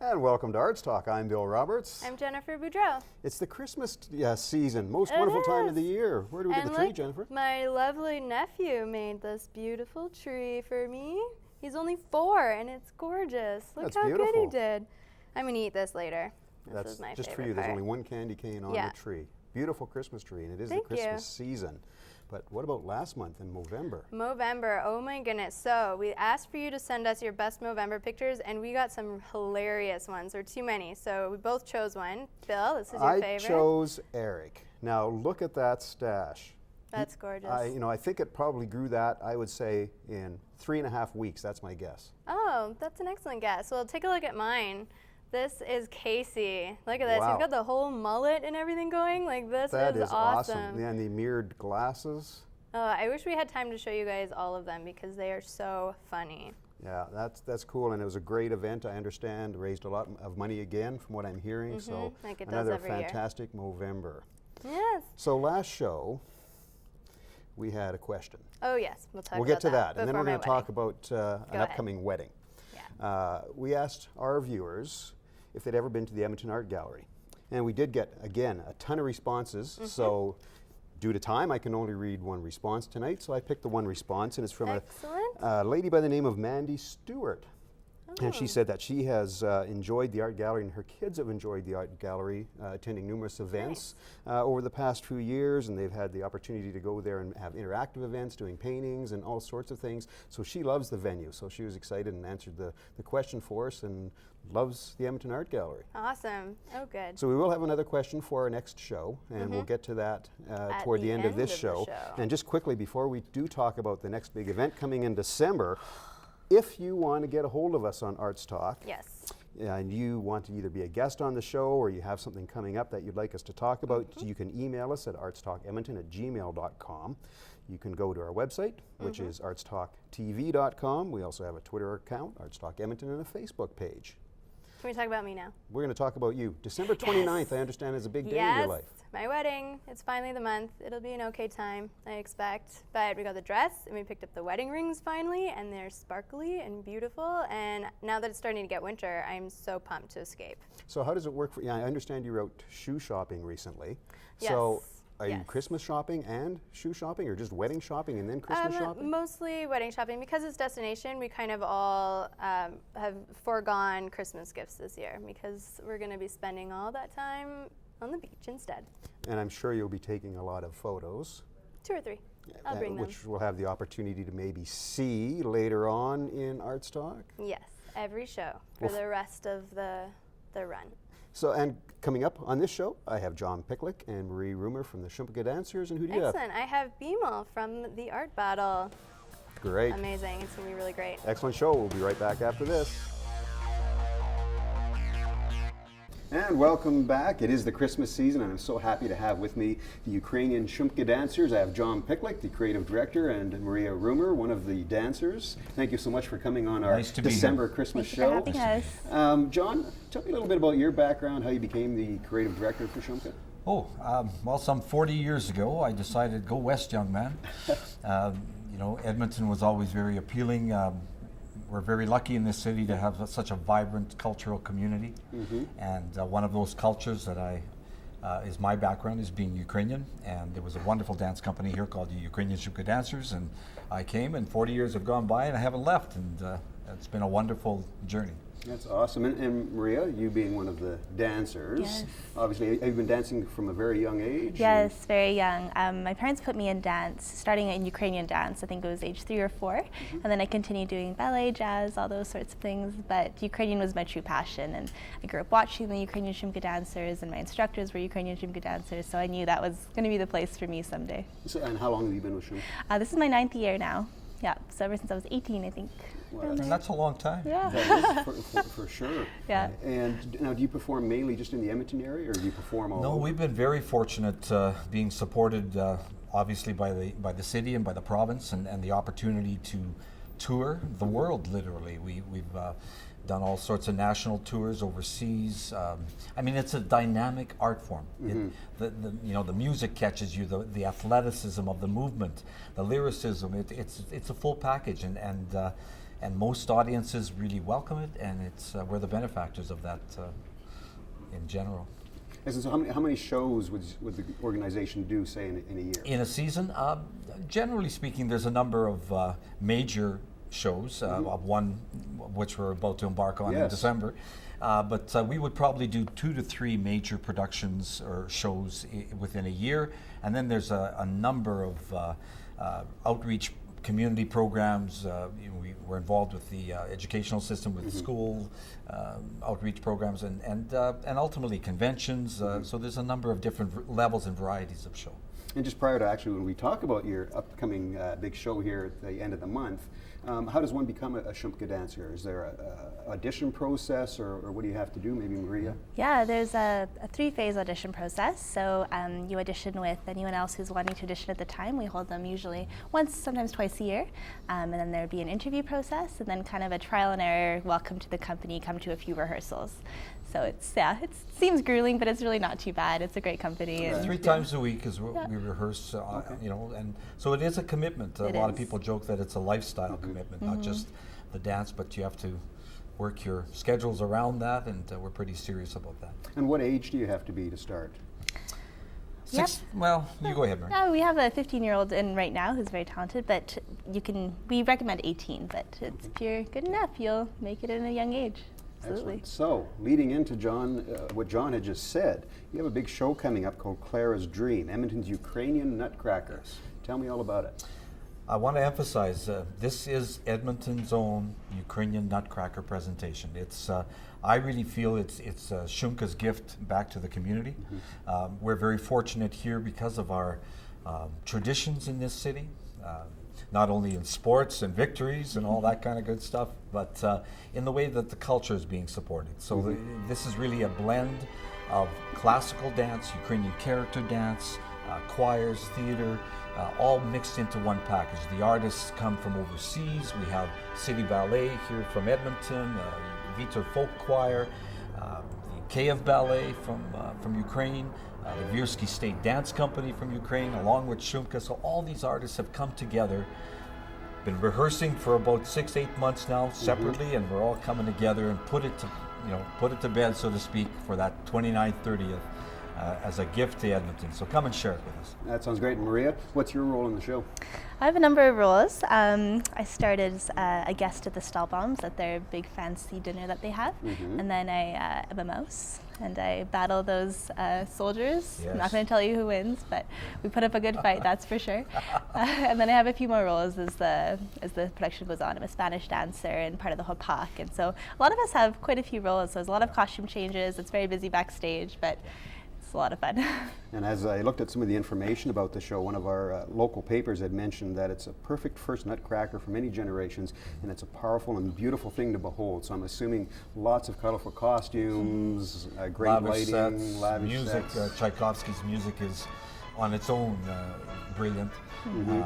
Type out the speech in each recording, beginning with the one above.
And welcome to Arts Talk. I'm Bill Roberts. I'm Jennifer Boudreau. It's the Christmas season, most wonderful time of the year. Where do we get the tree, Jennifer? My lovely nephew made this beautiful tree for me. He's only 4 and it's gorgeous. Look That's how beautiful. good he did. I'm going to eat this later. That's this is my just for favorite you. There's part. only one candy cane on the tree. Beautiful Christmas tree, and it is Thank the Christmas you. season. But what about last month in Movember? Movember, oh my goodness. So we asked for you to send us your best Movember pictures, and we got some hilarious ones, or too many. So we both chose one. Bill, this is your favorite. I chose Eric. Now look at that stash. That's gorgeous. I think it probably grew that, I would say, in 3.5 weeks. That's my guess. Oh, that's an excellent guess. Well, take a look at mine. This is Casey. Look at this. Wow. He's got the whole mullet and everything going. Like, this That is is awesome. Yeah, and the mirrored glasses. I wish we had time to show you guys all of them because they are so funny. Yeah, that's cool, and it was a great event. I understand raised a lot of money again, from what I'm hearing. So like it does another every year. fantastic Movember. Yes. So last show, we had a question. Oh yes, we'll talk. We'll get about to that, and then before we're going my to talk wedding. about an ahead. upcoming wedding. Yeah. We asked our viewers if they'd ever been to the Edmonton Art Gallery, and we did get again a ton of responses. So, due to time, I can only read one response tonight. So I picked the one response, and it's from Excellent. a lady by the name of Mandy Stewart. And she Oh. said that she has enjoyed the art gallery, and her kids have enjoyed the art gallery, attending numerous events over the past few years, and they've had the opportunity to go there and have interactive events, doing paintings and all sorts of things. So she loves the venue. So she was excited and answered the question for us, and loves the Edmonton Art Gallery. Awesome. Oh, good. So we will have another question for our next show, and we'll get to that toward the end of this show. And just quickly, before we do talk about the next big event coming in December, if you want to get a hold of us on Arts Talk, Yes. and you want to either be a guest on the show or you have something coming up that you'd like us to talk about, you can email us at artstalkedmonton@gmail.com. You can go to our website, which is artstalktv.com. We also have a Twitter account, Arts Talk Edmonton, and a Facebook page. Can we talk about me now? We're going to talk about you. December 29th, I understand, is a big day in your life. My wedding. It's finally the month. It'll be an okay time, I expect. But we got the dress and we picked up the wedding rings finally, and they're sparkly and beautiful. And now that it's starting to get winter, I'm so pumped to escape. So how does it work for you? I understand you wrote shoe shopping recently. Yes. So are you Yes. Christmas shopping and shoe shopping, or just wedding shopping and then Christmas shopping? Mostly wedding shopping. Because it's destination, we kind of all have foregone Christmas gifts this year because we're going to be spending all that time on the beach instead. And I'm sure you'll be taking a lot of photos. 2 or 3. I'll bring them. Which we'll have the opportunity to maybe see later on in Arts Talk. Yes, every show for the rest of the run. So, and coming up on this show, I have John Picklick and Marie Rumer from the Shumpika Dancers. And who do you have? Excellent. I have Beemal from the Art Battle. Great. Amazing. It's going to be really great. Excellent show. We'll be right back after this. And welcome back. It is the Christmas season, and I'm so happy to have with me the Ukrainian Shumpika Dancers. I have John Picklick, the creative director, and Maria Rumer, one of the dancers. Thank you so much for coming on our Nice to be December here. Christmas Thank show. you for having us. John, tell me a little bit about your background, how you became the creative director for Shumpika. Well, some 40 years ago, I decided go west, young man. Edmonton was always very appealing. We're very lucky in this city to have such a vibrant cultural community, and one of those cultures that is my background is being Ukrainian, and there was a wonderful dance company here called the Ukrainian Shumpika Dancers, and I came, and 40 years have gone by, and I haven't left, and it's been a wonderful journey. That's awesome. And Maria, you being one of the dancers, Yes. obviously, have you been dancing from a very young age? Yes, very young. My parents put me in dance, starting in Ukrainian dance. I think it was age 3 or 4. And then I continued doing ballet, jazz, all those sorts of things. But Ukrainian was my true passion. And I grew up watching the Ukrainian Shumpika dancers, and my instructors were Ukrainian Shumpika dancers. So I knew that was going to be the place for me someday. So, and how long have you been with Shumpika? This is my 9th year now. Yeah, so ever since I was 18, I think. Wow, And that's a long time. Yeah. that is for sure. Yeah. And now, do you perform mainly just in the Edmonton area, or do you perform all No, over? we've been very fortunate being supported obviously by the city and by the province, and the opportunity to tour the world, literally. We've done all sorts of national tours overseas. I mean, it's a dynamic art form. The music catches you, the athleticism of the movement, the lyricism. It's a full package, and and most audiences really welcome it, and it's we're the benefactors of that in general. And so how many shows would the organization do, say, in a year? In a season, generally speaking, there's a number of major shows, one which we're about to embark on in Yes. December. But we would probably do 2 to 3 major productions or shows within a year. And then there's a number of outreach community programs. We're involved with the educational system, with school outreach programs, and ultimately conventions. So there's a number of different levels and varieties of show. And just prior to actually when we talk about your upcoming big show here at the end of the month, how does one become a Shumpka dancer? Is there a audition process, or what do you have to do? Maybe Maria? Yeah, there's a 3-phase audition process. So you audition with anyone else who's wanting to audition at the time. We hold them usually once, sometimes twice a year. And then there'd be an interview process, and then kind of a trial and error, welcome to the company, come to a few rehearsals. So it seems grueling, but it's really not too bad. It's a great company. And 3 times a week is what we rehearse, and so it is a commitment. A lot of people joke that it's a lifestyle commitment, not just the dance, but you have to work your schedules around that, and we're pretty serious about that. And what age do you have to be to start? Well, you go ahead, Mary. We have a 15-year-old in right now who's very talented, but we recommend 18, but if you're good enough, you'll make it in a young age. Absolutely. Excellent. So, leading into what John had just said, you have a big show coming up called Clara's Dream, Edmonton's Ukrainian Nutcracker. Tell me all about it. I want to emphasize this is Edmonton's own Ukrainian Nutcracker presentation. I really feel it's Shumka's gift back to the community. We're very fortunate here because of our traditions in this city. Not only in sports and victories and all that kind of good stuff, but in the way that the culture is being supported. So this is really a blend of classical dance, Ukrainian character dance, choirs, theater, all mixed into one package. The artists come from overseas. We have City Ballet here from Edmonton, Vitor Folk Choir, the Kiev Ballet from Ukraine, the Virsky State Dance Company from Ukraine, along with Shumka. So all these artists have come together, been rehearsing for about 6-8 months now separately, and we're all coming together and put it to bed, so to speak, for that 29th, 30th as a gift to Edmonton. So come and share it with us. That sounds great. Maria, what's your role in the show? I have a number of roles. I started as a guest at the Stahlbaums at their big fancy dinner that they have, and then I am a mouse, and I battle those soldiers. Yes. I'm not going to tell you who wins, but we put up a good fight, that's for sure. And then I have a few more roles as the production goes on. I'm a Spanish dancer and part of the Hopak, and so a lot of us have quite a few roles. So there's a lot of costume changes. It's very busy backstage, but it's a lot of fun. And as I looked at some of the information about the show, one of our local papers had mentioned that it's a perfect first Nutcracker for many generations, and it's a powerful and beautiful thing to behold. So I'm assuming lots of colorful costumes, great Lavish lighting, sets, lavish music. sets. Tchaikovsky's music is on its own brilliant, and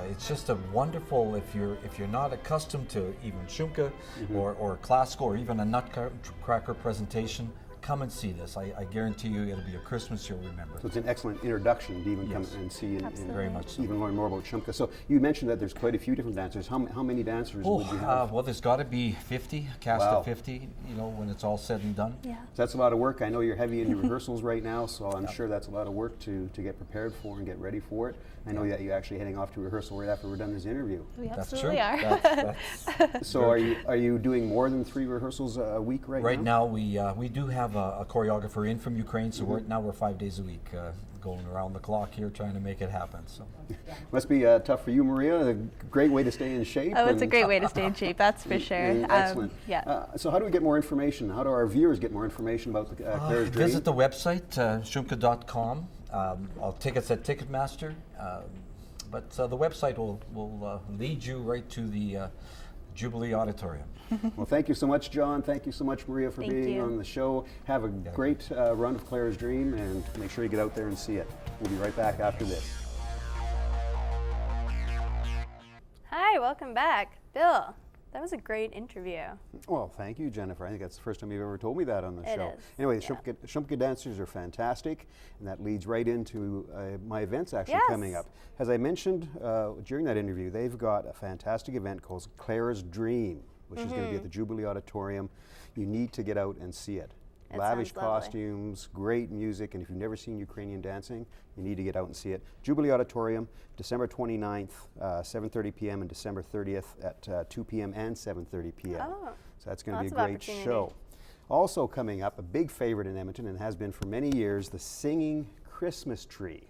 it's just a wonderful. If you're not accustomed to even Shumka or classical or even a Nutcracker presentation, come and see this. I guarantee you it'll be a Christmas you'll remember. So it's an excellent introduction to even come Yes. and see and Very much so. even learn more about Shumka. So you mentioned that there's quite a few different dancers. How many dancers would you have? Well, there's got to be 50, a cast Wow. of 50, when it's all said and done. Yeah. So that's a lot of work. I know you're heavy in your rehearsals right now, so I'm sure that's a lot of work to get prepared for and get ready for it. I know that you're actually heading off to rehearsal right after we're done this interview. We That's absolutely true. are. That's So are you doing more than 3 rehearsals a week right now? Right now, we do have a choreographer in from Ukraine, so we're 5 days a week going around the clock here trying to make it happen. So Must be tough for you, Maria. A great way to stay in shape. Oh, it's a and- great way to stay in shape, that's for sure. Excellent. Yeah. So how do we get more information? How do our viewers get more information about the Clara's Dream? visit the website, shumka.com. All tickets at Ticketmaster. But the website will lead you right to the Jubilee Auditorium. Well, thank you so much, John. Thank you so much, Maria, for Thank being you. on the show. Have a great run of Clara's Dream, and make sure you get out there and see it. We'll be right back after this. Hi, welcome back. Bill, That was a great interview. Well, thank you, Jennifer. I think that's the first time you've ever told me that on the It show. is, Anyway, the yeah. Shumpka dancers are fantastic, and that leads right into my events actually Yes. coming up. As I mentioned during that interview, they've got a fantastic event called Clara's Dream, which is going to be at the Jubilee Auditorium. You need to get out and see it. It Lavish sounds lovely. costumes, great music, and if you've never seen Ukrainian dancing, you need to get out and see it. Jubilee Auditorium, December 29th, 7:30 p.m. and December 30th at 2 p.m. and 7:30 p.m. Oh, So that's going to be a lots of great opportunity. show. Also coming up, a big favorite in Edmonton and has been for many years, the Singing Christmas Tree.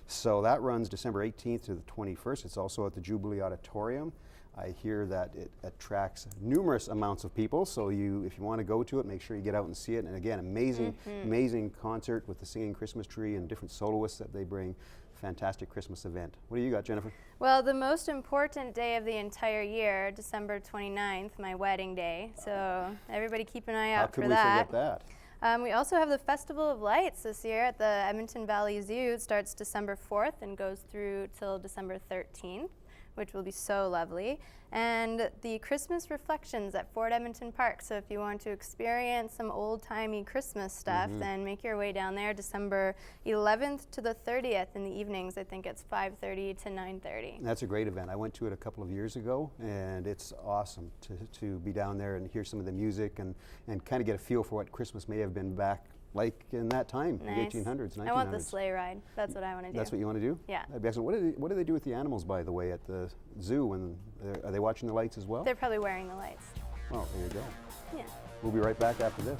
So that runs December 18th to the 21st. It's also at the Jubilee Auditorium. I hear that it attracts numerous amounts of people, so if you want to go to it, make sure you get out and see it. And again, amazing concert with the Singing Christmas Tree and different soloists that they bring. Fantastic Christmas event. What do you got, Jennifer? Well, the most important day of the entire year, December 29th, my wedding day. So everybody keep an eye How out could for we that. forget that? We also have the Festival of Lights this year at the Edmonton Valley Zoo. It starts December 4th and goes through till December 13th, which will be so lovely. And the Christmas Reflections at Fort Edmonton Park. So if you want to experience some old-timey Christmas stuff, then make your way down there December 11th to the 30th in the evenings. I think it's 5:30 to 9:30. That's a great event. I went to it a couple of years ago, and it's awesome to be down there and hear some of the music and kind of get a feel for what Christmas may have been back like in that time, Nice. the 1800s, 1900s. I want the sleigh ride. That's what I want to do. That's what you want to do? Yeah. That'd be excellent. What do they do with the animals, by the way, at the zoo? Are they watching the lights as well? They're probably wearing the lights. Oh, there you go. Yeah. We'll be right back after this.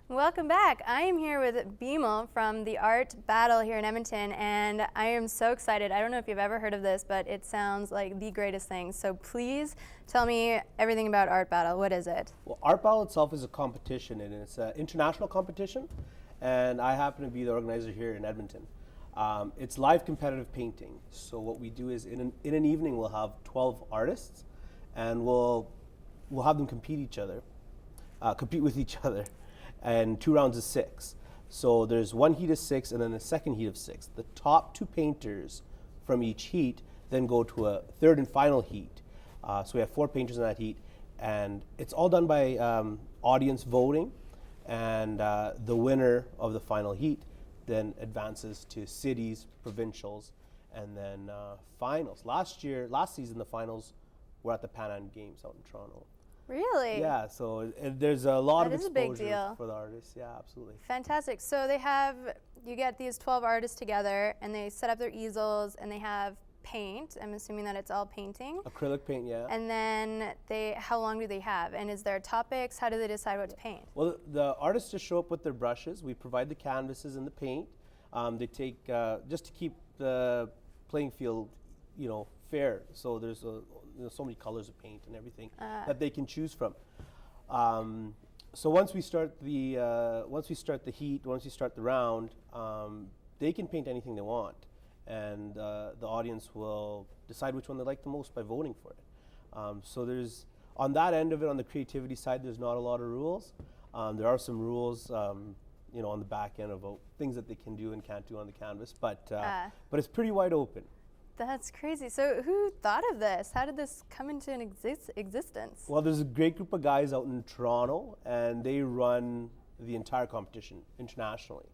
Welcome back. I am here with Bimal from the Art Battle here in Edmonton, and I am so excited. I don't know if you've ever heard of this, but it sounds like the greatest thing. So please tell me everything about Art Battle. What is it? Well, Art Battle itself is a competition, and it's an international competition, and I happen to be the organizer here in Edmonton. It's live competitive painting. So what we do is in an evening we'll have 12 artists, and we'll have them compete with each other, and 2 rounds of 6. So there's one heat of 6 and then a second heat of 6. The top 2 painters from each heat then go to a third and final heat. So we have 4 painters in that heat, and it's all done by audience voting, and the winner of the final heat then advances to cities, provincials, and then finals. Last season, the finals were at the Pan Am Games out in Toronto. Really? Yeah, so there's a lot That of is a big exposure deal. for the artists. Yeah, absolutely. Fantastic. So you get these 12 artists together, and they set up their easels, and they have paint. I'm assuming that it's all painting. Acrylic paint, yeah. And then how long do they have? And is there topics? How do they decide what to paint? Well, the artists just show up with their brushes. We provide the canvases and the paint. They take just to keep the playing field, fair. So there's so many colors of paint and everything that they can choose from. So once we start the heat, once we start the round, they can paint anything they want, and the audience will decide which one they like the most by voting for it. So there's on that end of it, on the creativity side, there's not a lot of rules. There are some rules, on the back end about things that they can do and can't do on the canvas, but it's pretty wide open. That's crazy. So who thought of this? How did this come into an existence? Well, there's a great group of guys out in Toronto, and they run the entire competition internationally.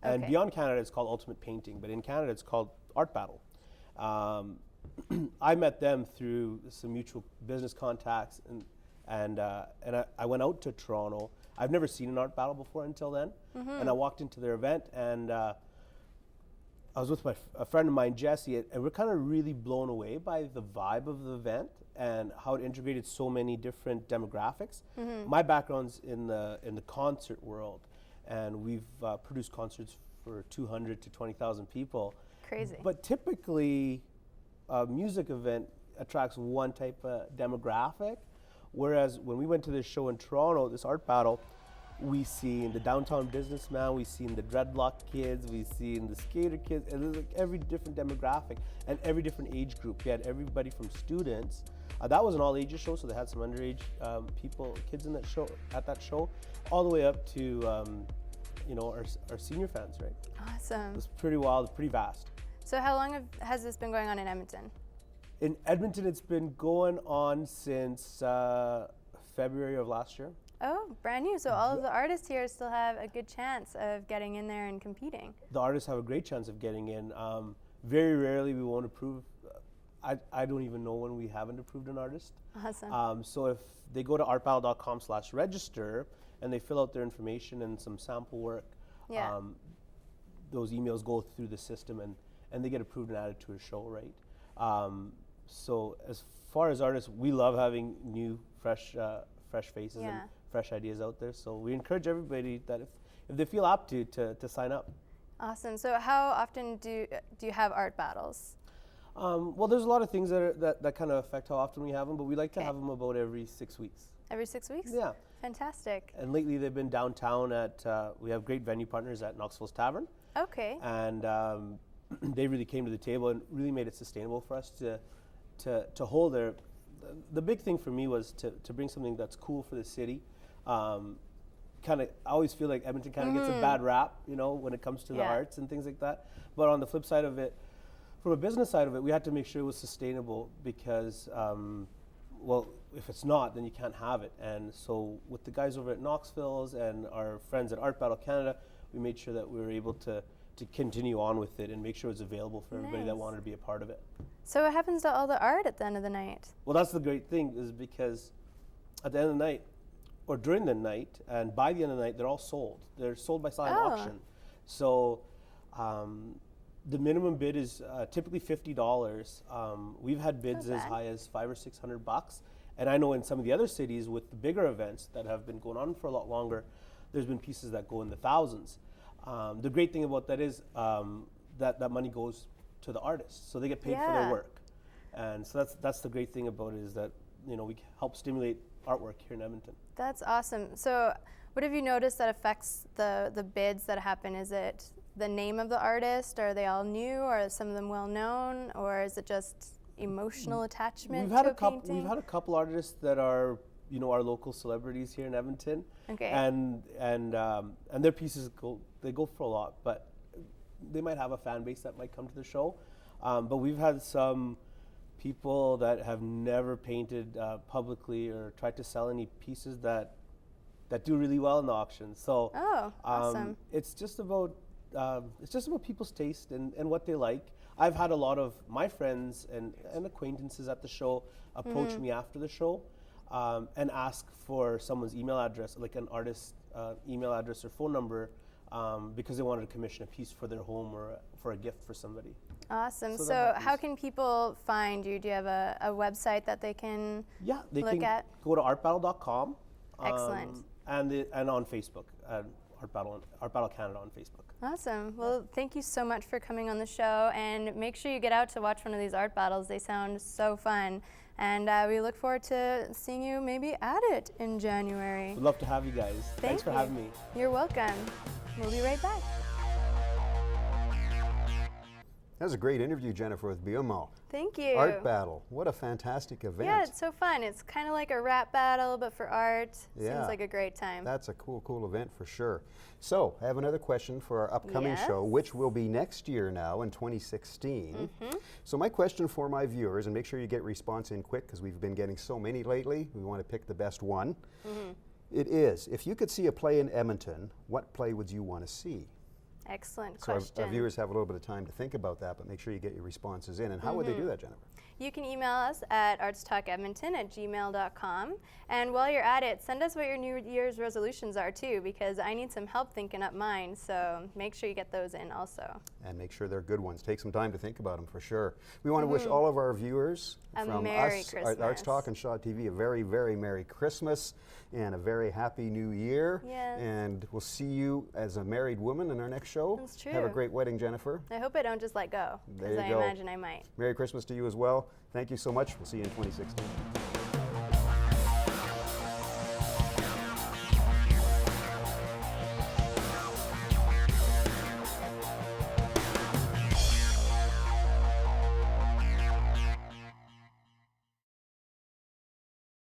And Okay. beyond Canada, it's called Ultimate Painting, but in Canada, it's called Art Battle. I met them through some mutual business contacts, and I went out to Toronto. I've never seen an art battle before until then, and I walked into their event, and I was with a friend of mine, Jesse, and we're kind of really blown away by the vibe of the event and how it integrated so many different demographics. My background's in the concert world, and we've produced concerts for 200 to 20,000 people. Crazy. But typically, a music event attracts one type of demographic, whereas when we went to this show in Toronto, this art battle, we seen the downtown businessman, we seen the dreadlock kids, we seen the skater kids, and there's like every different demographic and every different age group. We had everybody from students. That was an all ages show, so they had some underage kids in that show, all the way up to our senior fans, right? Awesome. It was pretty wild, pretty vast. So how long has this been going on in Edmonton? In Edmonton, it's been going on since February of last year. Oh, brand new. So all of the artists here still have a good chance of getting in there and competing. The artists have a great chance of getting in. Very rarely we won't approve. I don't even know when we haven't approved an artist. Awesome. So if they go to artbattle.com/register and they fill out their information and some sample work, Yeah. those emails go through the system and they get approved and added to a show, right? So as far as artists, we love having new, fresh faces Yeah. and fresh ideas out there. So we encourage everybody that if they feel apt to sign up. Awesome. So how often do you have art battles? Well, there's a lot of things that kind of affect how often we have them, but we like to Okay. have them about every 6 weeks. Every 6 weeks? Yeah. Fantastic. And lately they've been downtown at, we have great venue partners at Knoxville's Tavern. Okay. And they really came to the table and really made it sustainable for us to hold there. The big thing for me was to bring something that's cool for the city. I always feel like Edmonton kind of gets a bad rap, when it comes to the Yeah. arts and things like that. But on the flip side of it, from a business side of it, we had to make sure it was sustainable because, well, if it's not, then you can't have it. And so with the guys over at Knoxville's and our friends at Art Battle Canada, we made sure that we were able to continue on with it and make sure it's available for everybody that Nice. wanted to be a part of it. So what happens to all the art at the end of the night? Well, that's the great thing is because at the end of the night or during the night and by the end of the night, they're all sold. They're sold by silent Oh. auction. So the minimum bid is typically $50. We've had bids Not as bad. high as $500 or $600. And I know in some of the other cities with the bigger events that have been going on for a lot longer, there's been pieces that go in the thousands. The great thing about that is that money goes to the artists, so they get paid for Yeah. their work. And so that's the great thing about it is that we help stimulate artwork here in Edmonton. That's awesome. So what have you noticed that affects the bids that happen? Is it the name of the artist? Are they all new? Or are some of them well known? Or is it just emotional attachment We've had to a a couple. painting? We've had a couple artists that are our local celebrities here in Edmonton. Okay. And their pieces go for a lot, but they might have a fan base that might come to the show. But we've had some people that have never painted publicly or tried to sell any pieces that do really well in the auction. So Oh, awesome. it's just about people's taste and what they like. I've had a lot of my friends and acquaintances at the show approach me after the show and ask for someone's email address, like an artist's email address or phone number, because they wanted to commission a piece for their home or for a gift for somebody. Awesome. So that So how happens. can people find you? Do you have a website that they can Yeah, they look can at? go to artbattle.com. Excellent. And on Facebook, Art Battle Canada on Facebook. Awesome. Well, thank you so much for coming on the show, and make sure you get out to watch one of these art battles. They sound so fun, and we look forward to seeing you maybe at it in January. Would love to have you guys. Thanks for you. having me. You're welcome. We'll be right back. That was a great interview, Jennifer, with Biomo. Thank you. Art Battle. What a fantastic event. Yeah, it's so fun. It's kind of like a rap battle, but for art. Yeah. Seems like a great time. That's a cool event for sure. So, I have another question for our upcoming show, Yes. which will be next year now in 2016. So, my question for my viewers, and make sure you get response in quick because we've been getting so many lately, we want to pick the best one. It is, if you could see a play in Edmonton, what play would you want to see? Excellent So question. our viewers have a little bit of time to think about that, but make sure you get your responses in. And how would they do that, Jennifer? You can email us at artstalkedmonton@gmail.com. And while you're at it, send us what your New Year's resolutions are too, because I need some help thinking up mine. So make sure you get those in also. And make sure they're good ones. Take some time to think about them for sure. We want to wish all of our viewers A from Merry us, Arts Christmas. Talk and Shaw TV, a very, very Merry Christmas and a very Happy New Year. Yes. And we'll see you as a married woman in our next show. That's Have a true. great wedding, Jennifer. I hope I don't just let go, There because you I go. imagine I might. Merry Christmas to you as well. Thank you so much. We'll see you in 2016.